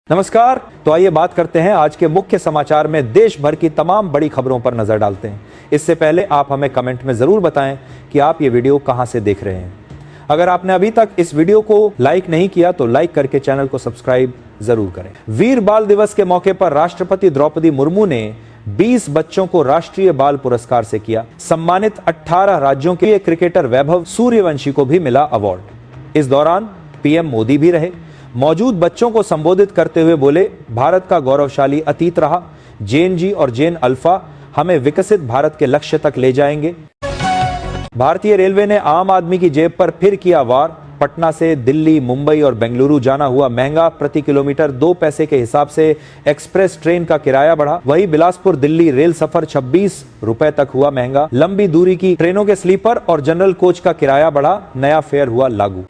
नमस्कार। तो आइए बात करते हैं आज के मुख्य समाचार में देश भर की तमाम बड़ी खबरों पर नजर डालते हैं। इससे पहले आप हमें कमेंट में जरूर बताएं कि आप ये वीडियो कहां से देख रहे हैं। अगर आपने अभी तक इस वीडियो को लाइक नहीं किया तो लाइक करके चैनल को सब्सक्राइब जरूर करें। वीर बाल दिवस के मौके पर राष्ट्रपति द्रौपदी मुर्मू ने 20 बच्चों को राष्ट्रीय बाल पुरस्कार से किया सम्मानित। 18 राज्यों के क्रिकेटर वैभव सूर्यवंशी को भी मिला अवार्ड। इस दौरान पीएम मोदी भी रहे। मौजूद बच्चों को संबोधित करते हुए बोले, भारत का गौरवशाली अतीत रहा। जेन जी और जेन अल्फा हमें विकसित भारत के लक्ष्य तक ले जाएंगे। भारतीय रेलवे ने आम आदमी की जेब पर फिर किया वार। पटना से दिल्ली, मुंबई और बेंगलुरु जाना हुआ महंगा। प्रति किलोमीटर 2 पैसे के हिसाब से एक्सप्रेस ट्रेन का किराया बढ़ा। वहीं बिलासपुर दिल्ली रेल सफर 26 रुपए तक हुआ महंगा। लंबी दूरी की ट्रेनों के स्लीपर और जनरल कोच का किराया बढ़ा। नया फेयर हुआ लागू।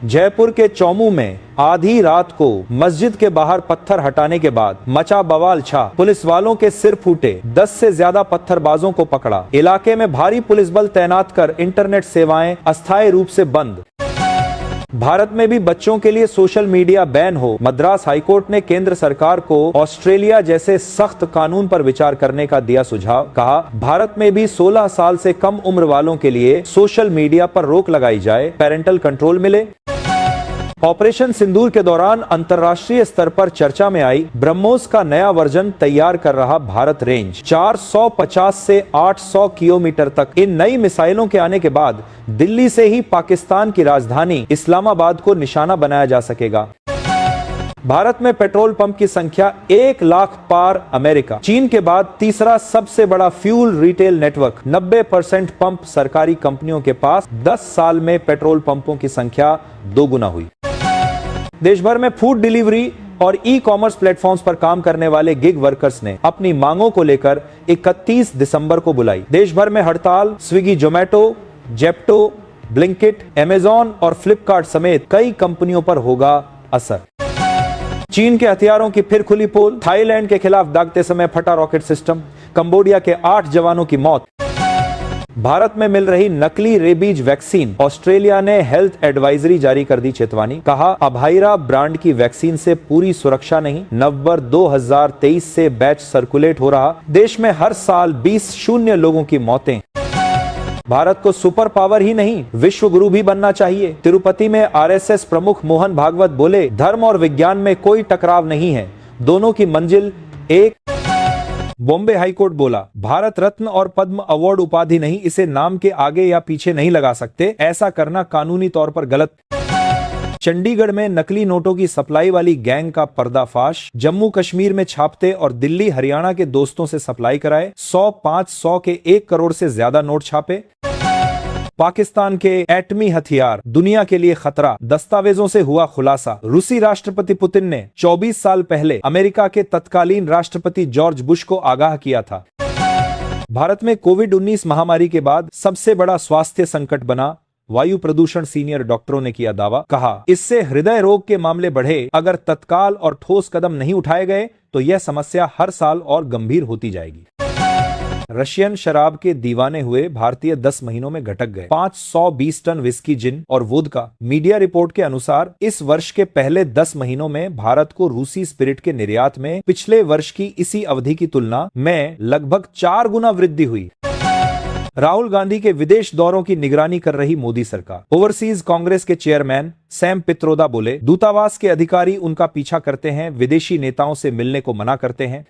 जयपुर के चौमू में आधी रात को मस्जिद के बाहर पत्थर हटाने के बाद मचा बवाल छा। पुलिस वालों के सिर फूटे। 10 से ज्यादा पत्थरबाजों को पकड़ा। इलाके में भारी पुलिस बल तैनात कर इंटरनेट सेवाएं अस्थायी रूप से बंद। भारत में भी बच्चों के लिए सोशल मीडिया बैन हो। मद्रास हाईकोर्ट ने केंद्र सरकार को ऑस्ट्रेलिया जैसे सख्त कानून पर विचार करने का दिया सुझाव। कहा, भारत में भी 16 साल से कम उम्र वालों के लिए सोशल मीडिया पर रोक लगाई जाए, पेरेंटल कंट्रोल मिले। ऑपरेशन सिंदूर के दौरान अंतर्राष्ट्रीय स्तर पर चर्चा में आई ब्रह्मोस का नया वर्जन तैयार कर रहा भारत रेंज। 450 से 800 किलोमीटर तक इन नई मिसाइलों के आने के बाद दिल्ली से ही पाकिस्तान की राजधानी इस्लामाबाद को निशाना बनाया जा सकेगा। भारत में पेट्रोल पंप की संख्या 1 लाख पार। अमेरिका चीन के बाद तीसरा सबसे बड़ा फ्यूल रिटेल नेटवर्क। 90% पंप सरकारी कंपनियों के पास। 10 साल में पेट्रोल पंपों की संख्या दोगुना हुई। देश भर में फूड डिलीवरी और ई कॉमर्स प्लेटफॉर्म्स पर काम करने वाले गिग वर्कर्स ने अपनी मांगों को लेकर 31 दिसंबर को बुलाई। देश भर में हड़ताल। Swiggy, Zomato, Zepto, Blinkit, Amazon और फ्लिपकार्ट समेत कई कंपनियों पर होगा असर। चीन के हथियारों की फिर खुली पोल। थाईलैंड के खिलाफ दागते समय फटा रॉकेट सिस्टम। कंबोडिया के 8 जवानों की मौत। भारत में मिल रही नकली रेबीज वैक्सीन। ऑस्ट्रेलिया ने हेल्थ एडवाइजरी जारी कर दी चेतावनी। कहा, अभाइरा ब्रांड की वैक्सीन से पूरी सुरक्षा नहीं। नवंबर 2023 से बैच सर्कुलेट हो रहा। देश में हर साल 20 शून्य लोगों की मौतें। भारत को सुपर पावर ही नहीं विश्व गुरु भी बनना चाहिए। तिरुपति में आरएसएस प्रमुख मोहन भागवत बोले, धर्म और विज्ञान में कोई टकराव नहीं है, दोनों की मंजिल एक। बॉम्बे हाईकोर्ट बोला, भारत रत्न और पद्म अवार्ड उपाधि नहीं, इसे नाम के आगे या पीछे नहीं लगा सकते। ऐसा करना कानूनी तौर पर गलत। चंडीगढ़ में नकली नोटों की सप्लाई वाली गैंग का पर्दाफाश। जम्मू कश्मीर में छापते और दिल्ली हरियाणा के दोस्तों से सप्लाई कराए। 100-500 के 1 करोड़ से ज्यादा नोट छापे। पाकिस्तान के एटमी हथियार दुनिया के लिए खतरा। दस्तावेजों से हुआ खुलासा। रूसी राष्ट्रपति पुतिन ने 24 साल पहले अमेरिका के तत्कालीन राष्ट्रपति जॉर्ज बुश को आगाह किया था। भारत में कोविड-19 महामारी के बाद सबसे बड़ा स्वास्थ्य संकट बना वायु प्रदूषण। सीनियर डॉक्टरों ने किया दावा। कहा, इससे हृदय रोग के मामले बढ़े। अगर तत्काल और ठोस कदम नहीं उठाए गए तो यह समस्या हर साल और गंभीर होती जाएगी। रशियन शराब के दीवाने हुए भारतीय 10 महीनों में घटक गए। 520 टन विस्की, जिन और वोदका। मीडिया रिपोर्ट के अनुसार इस वर्ष के पहले 10 महीनों में भारत को रूसी स्पिरिट के निर्यात में पिछले वर्ष की इसी अवधि की तुलना में लगभग 4 गुना वृद्धि हुई। राहुल गांधी के विदेश दौरों की निगरानी कर रही मोदी सरकार। ओवरसीज कांग्रेस के चेयरमैन सैम पित्रोदा बोले, दूतावास के अधिकारी उनका पीछा करते हैं, विदेशी नेताओं से मिलने को मना करते हैं।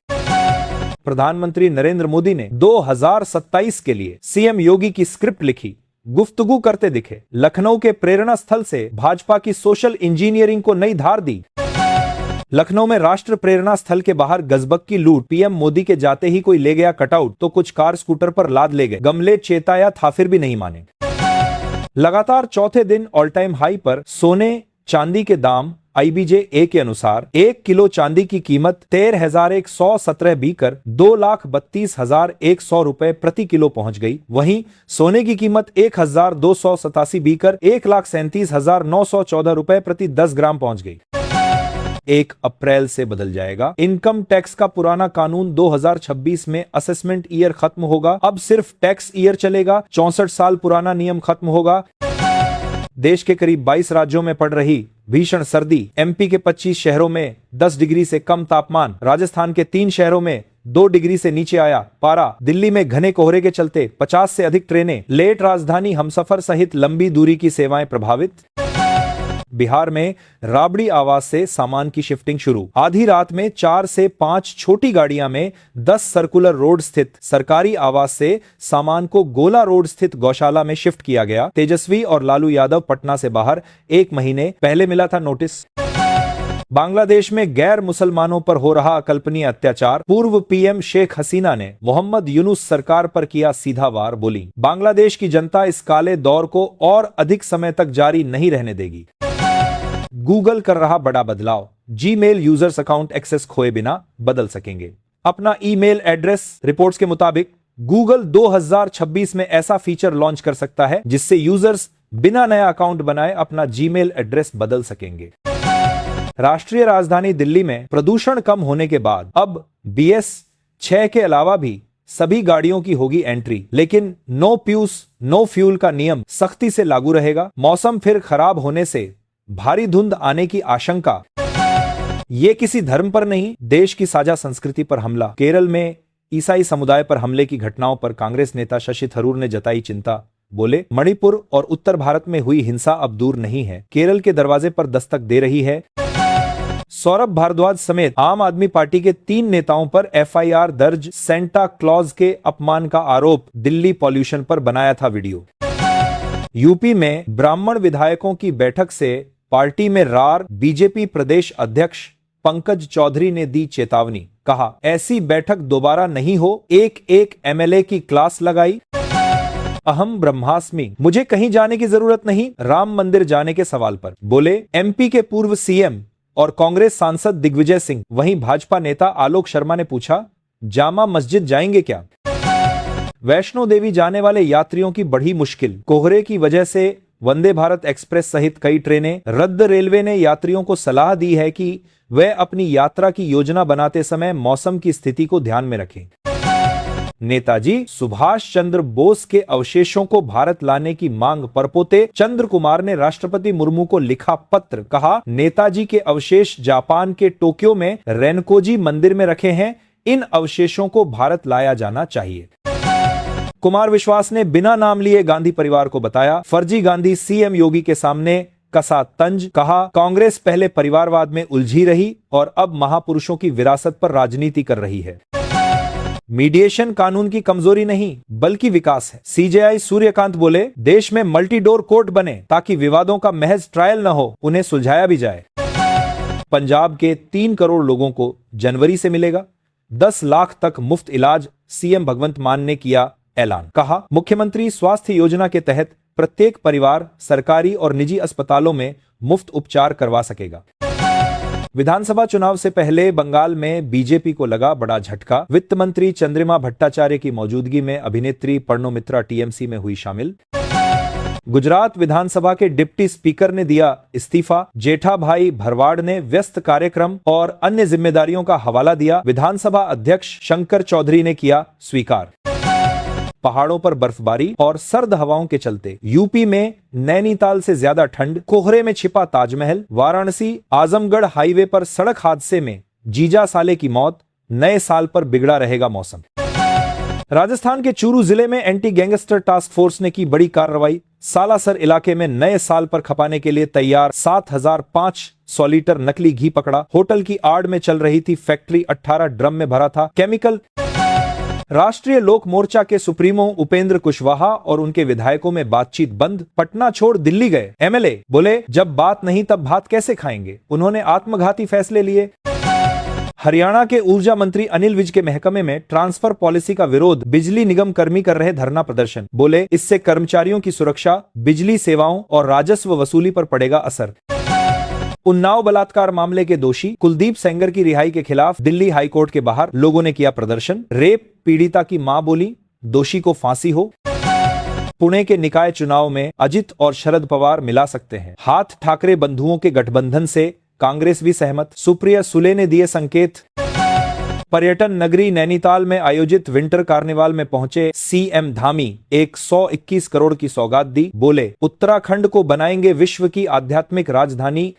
प्रधानमंत्री नरेंद्र मोदी ने 2027 के लिए सीएम योगी की स्क्रिप्ट लिखी, गुफ्तगू करते दिखे। लखनऊ के प्रेरणा स्थल से भाजपा की सोशल इंजीनियरिंग को नई धार दी। लखनऊ में राष्ट्र प्रेरणा स्थल के बाहर गजबक की लूट। पीएम मोदी के जाते ही कोई ले गया कटआउट तो कुछ कार स्कूटर पर लाद ले गए। गमले चेताया था फिर भी नहीं माने। लगातार चौथे दिन ऑल टाइम हाई पर सोने चांदी के दाम। IBJ के अनुसार 1 किलो चांदी की कीमत 13,117 बिकर 2,32,100 रुपए प्रति किलो पहुंच गई। वहीं सोने की कीमत 1,287 बिकर 1,37,914 रुपए प्रति 10 ग्राम पहुंच गई। 1 अप्रैल से बदल जाएगा इनकम टैक्स का पुराना कानून। 2026 में असेसमेंट ईयर खत्म होगा। अब सिर्फ टैक्स ईयर चलेगा। 64 साल पुराना नियम खत्म होगा। देश के करीब 22 राज्यों में पड़ रही भीषण सर्दी, एमपी के 25 शहरों में 10 डिग्री से कम तापमान, राजस्थान के 3 शहरों में 2 डिग्री से नीचे आया पारा, दिल्ली में घने कोहरे के चलते 50 से अधिक ट्रेनें लेट, राजधानी हमसफर सहित लंबी दूरी की सेवाएं प्रभावित। बिहार में राबड़ी आवास से सामान की शिफ्टिंग शुरू, आधी रात में 4 से 5 छोटी गाड़ियां में 10 सर्कुलर रोड स्थित सरकारी आवास से सामान को गोला रोड स्थित गौशाला में शिफ्ट किया गया। तेजस्वी और लालू यादव पटना से बाहर, 1 महीने पहले मिला था नोटिस। बांग्लादेश में गैर मुसलमानों पर हो रहा अकल्पनीय अत्याचार, पूर्व पीएम शेख हसीना ने मोहम्मद यूनुस सरकार पर किया सीधा वार, बोली बांग्लादेश की जनता इस काले दौर को और अधिक समय तक जारी नहीं रहने देगी। गूगल कर रहा बड़ा बदलाव, जीमेल यूजर्स अकाउंट एक्सेस खोए बिना बदल सकेंगे अपना ईमेल एड्रेस। रिपोर्ट्स के मुताबिक गूगल 2026 में ऐसा फीचर लॉन्च कर सकता है जिससे यूजर्स बिना नया अकाउंट बनाए अपना जीमेल एड्रेस बदल सकेंगे। राष्ट्रीय राजधानी दिल्ली में प्रदूषण कम होने के बाद अब BS6 के अलावा भी सभी गाड़ियों की होगी एंट्री, लेकिन नो प्यूस नो फ्यूल का नियम सख्ती से लागू रहेगा। मौसम फिर खराब होने से भारी धुंध आने की आशंका, ये किसी धर्म पर नहीं, देश की साझा संस्कृति पर हमला। केरल में ईसाई समुदाय पर हमले की घटनाओं पर कांग्रेस नेता शशि थरूर ने जताई चिंता, बोले मणिपुर और उत्तर भारत में हुई हिंसा अब दूर नहीं है, केरल के दरवाजे पर दस्तक दे रही है। सौरभ भारद्वाज समेत आम आदमी पार्टी के 3 नेताओं पर FIR दर्ज, सेंटा क्लॉज के अपमान का आरोप, दिल्ली पॉल्यूशन पर बनाया था वीडियो। यूपी में ब्राह्मण विधायकों की बैठक से पार्टी में रार, बीजेपी प्रदेश अध्यक्ष पंकज चौधरी ने दी चेतावनी, कहा ऐसी बैठक दोबारा नहीं हो, एक MLA की क्लास लगाई। अहम ब्रह्मास्मि, मुझे कहीं जाने की जरूरत नहीं, राम मंदिर जाने के सवाल पर बोले MP के पूर्व CM और कांग्रेस सांसद दिग्विजय सिंह। वहीं भाजपा नेता आलोक शर्मा ने पूछा जामा मस्जिद जाएंगे क्या। वैष्णो देवी जाने वाले यात्रियों की बढ़ी मुश्किल, कोहरे की वजह से वंदे भारत एक्सप्रेस सहित कई ट्रेनें रद्द। रेलवे ने यात्रियों को सलाह दी है कि वे अपनी यात्रा की योजना बनाते समय मौसम की स्थिति को ध्यान में रखें। नेताजी सुभाष चंद्र बोस के अवशेषों को भारत लाने की मांग, परपोते चंद्र कुमार ने राष्ट्रपति मुर्मू को लिखा पत्र, कहा नेताजी के अवशेष जापान के टोक्यो में रेनकोजी मंदिर में रखे हैं, इन अवशेषों को भारत लाया जाना चाहिए। कुमार विश्वास ने बिना नाम लिए गांधी परिवार को बताया फर्जी गांधी, CM योगी के सामने कसा तंज, कहा कांग्रेस पहले परिवारवाद में उलझी रही और अब महापुरुषों की विरासत पर राजनीति कर रही है। मीडिएशन कानून की कमजोरी नहीं बल्कि विकास है, CJI सूर्यकांत बोले देश में मल्टी डोर कोर्ट बने ताकि विवादों का महज ट्रायल न हो, उन्हें सुलझाया भी जाए। पंजाब के 3 करोड़ लोगों को जनवरी से मिलेगा 10 लाख तक मुफ्त इलाज, CM भगवंत मान ने किया ऐलान, कहा मुख्यमंत्री स्वास्थ्य योजना के तहत प्रत्येक परिवार सरकारी और निजी अस्पतालों में मुफ्त उपचार करवा सकेगा। विधानसभा चुनाव से पहले बंगाल में बीजेपी को लगा बड़ा झटका, वित्त मंत्री चंद्रिमा भट्टाचार्य की मौजूदगी में अभिनेत्री पर्णो मित्रा TMC में हुई शामिल। गुजरात विधानसभा के डिप्टी स्पीकर ने दिया इस्तीफा, जेठाभाई भरवाड़ ने व्यस्त कार्यक्रम और अन्य जिम्मेदारियों का हवाला दिया, विधानसभा अध्यक्ष शंकर चौधरी ने किया स्वीकार। पहाड़ों पर बर्फबारी और सर्द हवाओं के चलते यूपी में नैनीताल से ज्यादा ठंड, कोहरे में छिपा ताजमहल, वाराणसी आजमगढ़ हाईवे पर सड़क हादसे में जीजा साले की मौत, नए साल पर बिगड़ा रहेगा मौसम। राजस्थान के चूरू जिले में एंटी गैंगस्टर टास्क फोर्स ने की बड़ी कार्रवाई, सालासर इलाके में नए साल पर खपाने के लिए तैयार 7500 लीटर नकली घी पकड़ा, होटल की आड़ में चल रही थी फैक्ट्री, 18 ड्रम में भरा था केमिकल। राष्ट्रीय लोक मोर्चा के सुप्रीमो उपेंद्र कुशवाहा और उनके विधायकों में बातचीत बंद, पटना छोड़ दिल्ली गए MLA, बोले जब बात नहीं तब भात कैसे खाएंगे, उन्होंने आत्मघाती फैसले लिए। हरियाणा के ऊर्जा मंत्री अनिल विज के महकमे में ट्रांसफर पॉलिसी का विरोध, बिजली निगम कर्मी कर रहे धरना प्रदर्शन, बोले इससे कर्मचारियों की सुरक्षा, बिजली सेवाओं और राजस्व वसूली पर पड़ेगा असर। उन्नाव बलात्कार मामले के दोषी कुलदीप सेंगर की रिहाई के खिलाफ दिल्ली हाईकोर्ट के बाहर लोगों ने किया प्रदर्शन, रेप पीड़िता की मां बोली दोषी को फांसी हो। पुणे के निकाय चुनाव में अजित और शरद पवार मिला सकते हैं हाथ, ठाकरे बंधुओं के गठबंधन से कांग्रेस भी सहमत, सुप्रिया सुले ने दिए संकेत। पर्यटन नगरी नैनीताल में आयोजित विंटर कार्निवाल में पहुंचे सीएम धामी 121 करोड़ की सौगात दी। बोले, उत्तराखंड को बनाएंगे विश्व की आध्यात्मिक राजधानी।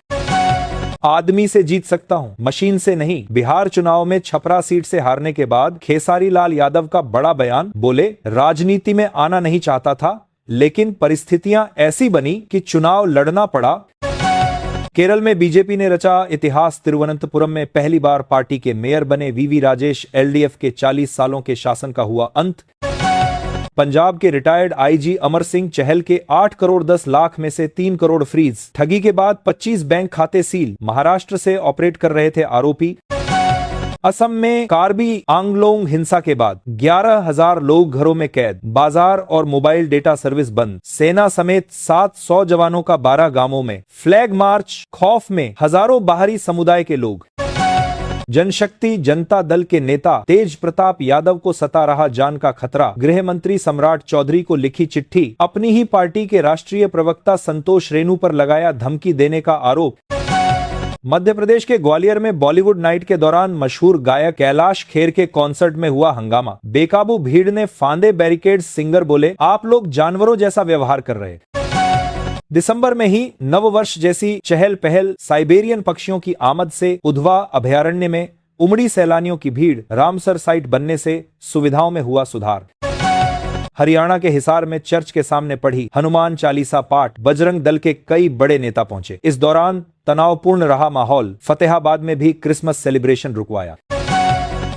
आदमी से जीत सकता हूं, मशीन से नहीं। बिहार चुनाव में छपरा सीट से हारने के बाद खेसारी लाल यादव का बड़ा बयान। बोले, राजनीति में आना नहीं चाहता था, लेकिन परिस्थितियां ऐसी बनी कि चुनाव लड़ना पड़ा। केरल में बीजेपी ने रचा इतिहास। तिरुवनंतपुरम में पहली बार पार्टी के मेयर बने वीवी राजेश। एलडीएफ के 40 सालों के शासन का हुआ अंत। पंजाब के रिटायर्ड आईजी अमर सिंह चहल के 8 करोड़ 10 लाख में से 3 करोड़ फ्रीज। ठगी के बाद 25 बैंक खाते सील। महाराष्ट्र से ऑपरेट कर रहे थे आरोपी। असम में कार्बी आंगलोंग हिंसा के बाद 11,000 लोग घरों में कैद। बाजार और मोबाइल डेटा सर्विस बंद। सेना समेत 700 जवानों का 12 गांवों में फ्लैग मार्च। खौफ में हजारों बाहरी समुदाय के लोग। जनशक्ति जनता दल के नेता तेज प्रताप यादव को सता रहा जान का खतरा। गृह मंत्री सम्राट चौधरी को लिखी चिट्ठी। अपनी ही पार्टी के राष्ट्रीय प्रवक्ता संतोष रेणु पर लगाया धमकी देने का आरोप। मध्य प्रदेश के ग्वालियर में बॉलीवुड नाइट के दौरान मशहूर गायक कैलाश खेर के कॉन्सर्ट में हुआ हंगामा। बेकाबू भीड़ ने फांदे बैरिकेड। सिंगर बोले, आप लोग जानवरों जैसा व्यवहार कर रहे। दिसंबर में ही नववर्ष जैसी चहल पहल। साइबेरियन पक्षियों की आमद से उधवा अभयारण्य में उमड़ी सैलानियों की भीड़। रामसर साइट बनने से सुविधाओं में हुआ सुधार। हरियाणा के हिसार में चर्च के सामने पढ़ी हनुमान चालीसा पाठ। बजरंग दल के कई बड़े नेता पहुंचे। इस दौरान तनावपूर्ण रहा माहौल। फतेहाबाद में भी क्रिसमस सेलिब्रेशन रुकवाया।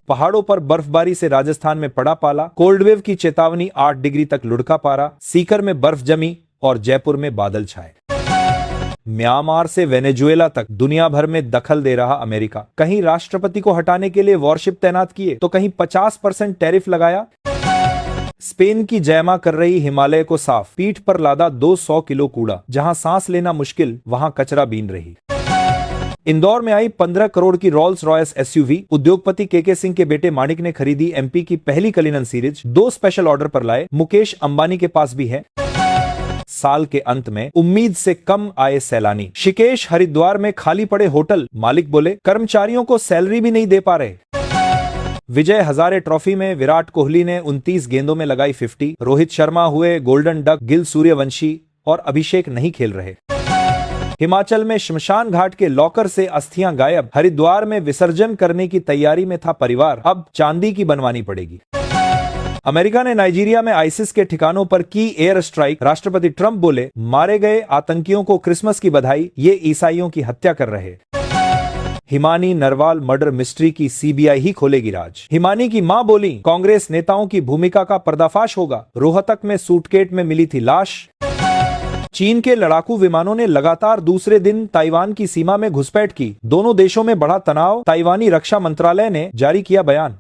पहाड़ों पर बर्फबारी से राजस्थान में पड़ा पाला। कोल्ड वेव की चेतावनी। 8 डिग्री तक लुढ़का पारा। सीकर में बर्फ जमी और जयपुर में बादल छाए। म्यांमार से वेनेजुएला तक दुनिया भर में दखल दे रहा अमेरिका। कहीं राष्ट्रपति को हटाने के लिए वॉरशिप तैनात किए तो कहीं 50% टैरिफ लगाया। स्पेन की जैमा कर रही हिमालय को साफ। पीठ पर लादा 200 किलो कूड़ा। जहां सांस लेना मुश्किल, वहां कचरा बीन रही। इंदौर में आई 15 करोड़ की रोल्स रॉयस एसयूवी। उद्योगपति केके सिंह के बेटे माणिक ने खरीदी एमपी की पहली कलिनन सीरीज। 2 स्पेशल ऑर्डर पर लाए। मुकेश अंबानी के पास भी है। साल के अंत में उम्मीद से कम आए सैलानी। ऋषिकेश हरिद्वार में खाली पड़े होटल। मालिक बोले, कर्मचारियों को सैलरी भी नहीं दे पा रहे। विजय हजारे ट्रॉफी में विराट कोहली ने 29 गेंदों में लगाई 50। रोहित शर्मा हुए गोल्डन डक। गिल सूर्यवंशी और अभिषेक नहीं खेल रहे। हिमाचल में शमशान घाट के लॉकर से अस्थियां गायब। हरिद्वार में विसर्जन करने की तैयारी में था परिवार। अब चांदी की बनवानी पड़ेगी। अमेरिका ने नाइजीरिया में आईसिस के ठिकानों पर की एयर स्ट्राइक। राष्ट्रपति ट्रंप बोले, मारे गए आतंकियों को क्रिसमस की बधाई। ये ईसाइयों की हत्या कर रहे। हिमानी नरवाल मर्डर मिस्ट्री की सीबीआई ही खोलेगी राज। हिमानी की मां बोली, कांग्रेस नेताओं की भूमिका का पर्दाफाश होगा। रोहतक में सूटकेस में मिली थी लाश। चीन के लड़ाकू विमानों ने लगातार दूसरे दिन ताइवान की सीमा में घुसपैठ की। दोनों देशों में बढ़ा तनाव। ताइवानी रक्षा मंत्रालय ने जारी किया बयान।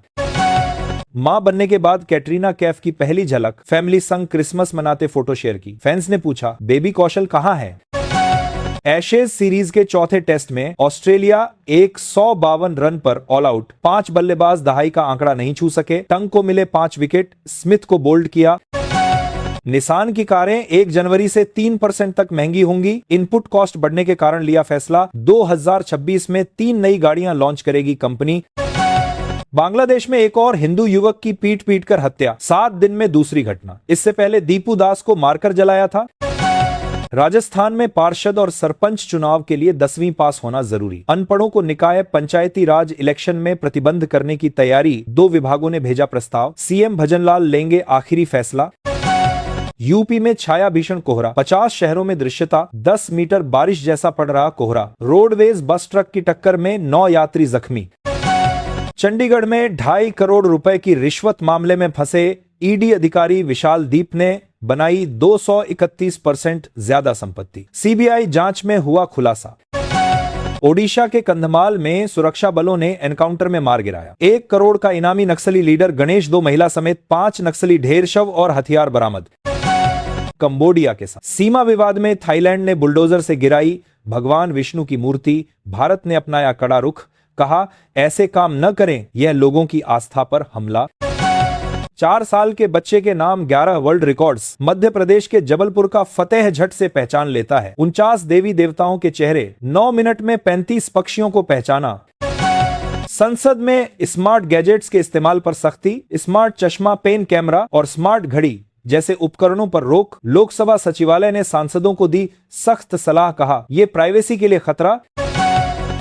मां बनने के बाद कैटरीना कैफ की पहली झलक। फैमिली संग क्रिसमस मनाते फोटो शेयर की। फैंस ने पूछा, बेबी कौशल कहां है? एशेज सीरीज के चौथे टेस्ट में ऑस्ट्रेलिया 152 रन पर ऑल आउट। 5 बल्लेबाज दहाई का आंकड़ा नहीं छू सके। टंग को मिले 5 विकेट। स्मिथ को बोल्ड किया। निसान की कारें 1 जनवरी से 3% तक महंगी होंगी। इनपुट कॉस्ट बढ़ने के कारण लिया फैसला। 2026 में 3 नई गाड़ियां लॉन्च करेगी कंपनी। बांग्लादेश में एक और हिंदू युवक की पीट कर हत्या। 7 दिन में दूसरी घटना। इससे पहले दीपू दास को मारकर जलाया था। राजस्थान में पार्षद और सरपंच चुनाव के लिए 10वीं पास होना जरूरी। अनपढ़ों को निकाय पंचायती राज इलेक्शन में प्रतिबंध करने की तैयारी। 2 विभागों ने भेजा प्रस्ताव। सीएम भजनलाल लेंगे आखिरी फैसला। यूपी में छाया भीषण कोहरा। 50 शहरों में दृश्यता। 10 मीटर बारिश जैसा पड़ रहा कोहरा। रोडवेज बस ट्रक की टक्कर में 9 यात्री जख्मी। चंडीगढ़ में 2.5 करोड़ रुपए की रिश्वत मामले में फंसे ईडी अधिकारी विशाल दीप ने बनाई 231% ज्यादा संपत्ति। सीबीआई जांच में हुआ खुलासा। ओडिशा के कंधमाल में सुरक्षा बलों ने एनकाउंटर में मार गिराया। 1 करोड़ का इनामी नक्सली लीडर गणेश 2 महिला समेत 5 नक्सली ढेर शव और हथियार बरामद। कंबोडिया के साथ सीमा विवाद में थाईलैंड ने बुलडोजर से गिराई भगवान विष्णु की मूर्ति। भारत ने अपनाया कड़ा रुख। कहा, ऐसे काम न करें, यह लोगों की आस्था पर हमला। 4 साल के बच्चे के नाम 11 वर्ल्ड रिकॉर्ड्स। मध्य प्रदेश के जबलपुर का फतेह झट से पहचान लेता है। 49 देवी देवताओं के चेहरे। 9 मिनट में 35 पक्षियों को पहचाना। संसद में स्मार्ट गैजेट्स के इस्तेमाल पर सख्ती, स्मार्ट चश्मा, पेन कैमरा और स्मार्ट घड़ी जैसे उपकरणों पर रोक। लोकसभा सचिवालय ने सांसदों को दी सख्त सलाह, कहा यह प्राइवेसी के लिए खतरा।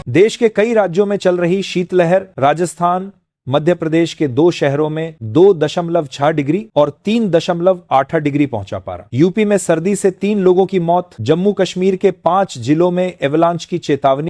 देश के कई राज्यों में चल रही शीतलहर, राजस्थान, मध्य प्रदेश के 2 शहरों में 2.6 डिग्री और 3.8 डिग्री पहुंचा पारा। यूपी में सर्दी से 3 लोगों की मौत। जम्मू कश्मीर के 5 जिलों में एवलांच की चेतावनी।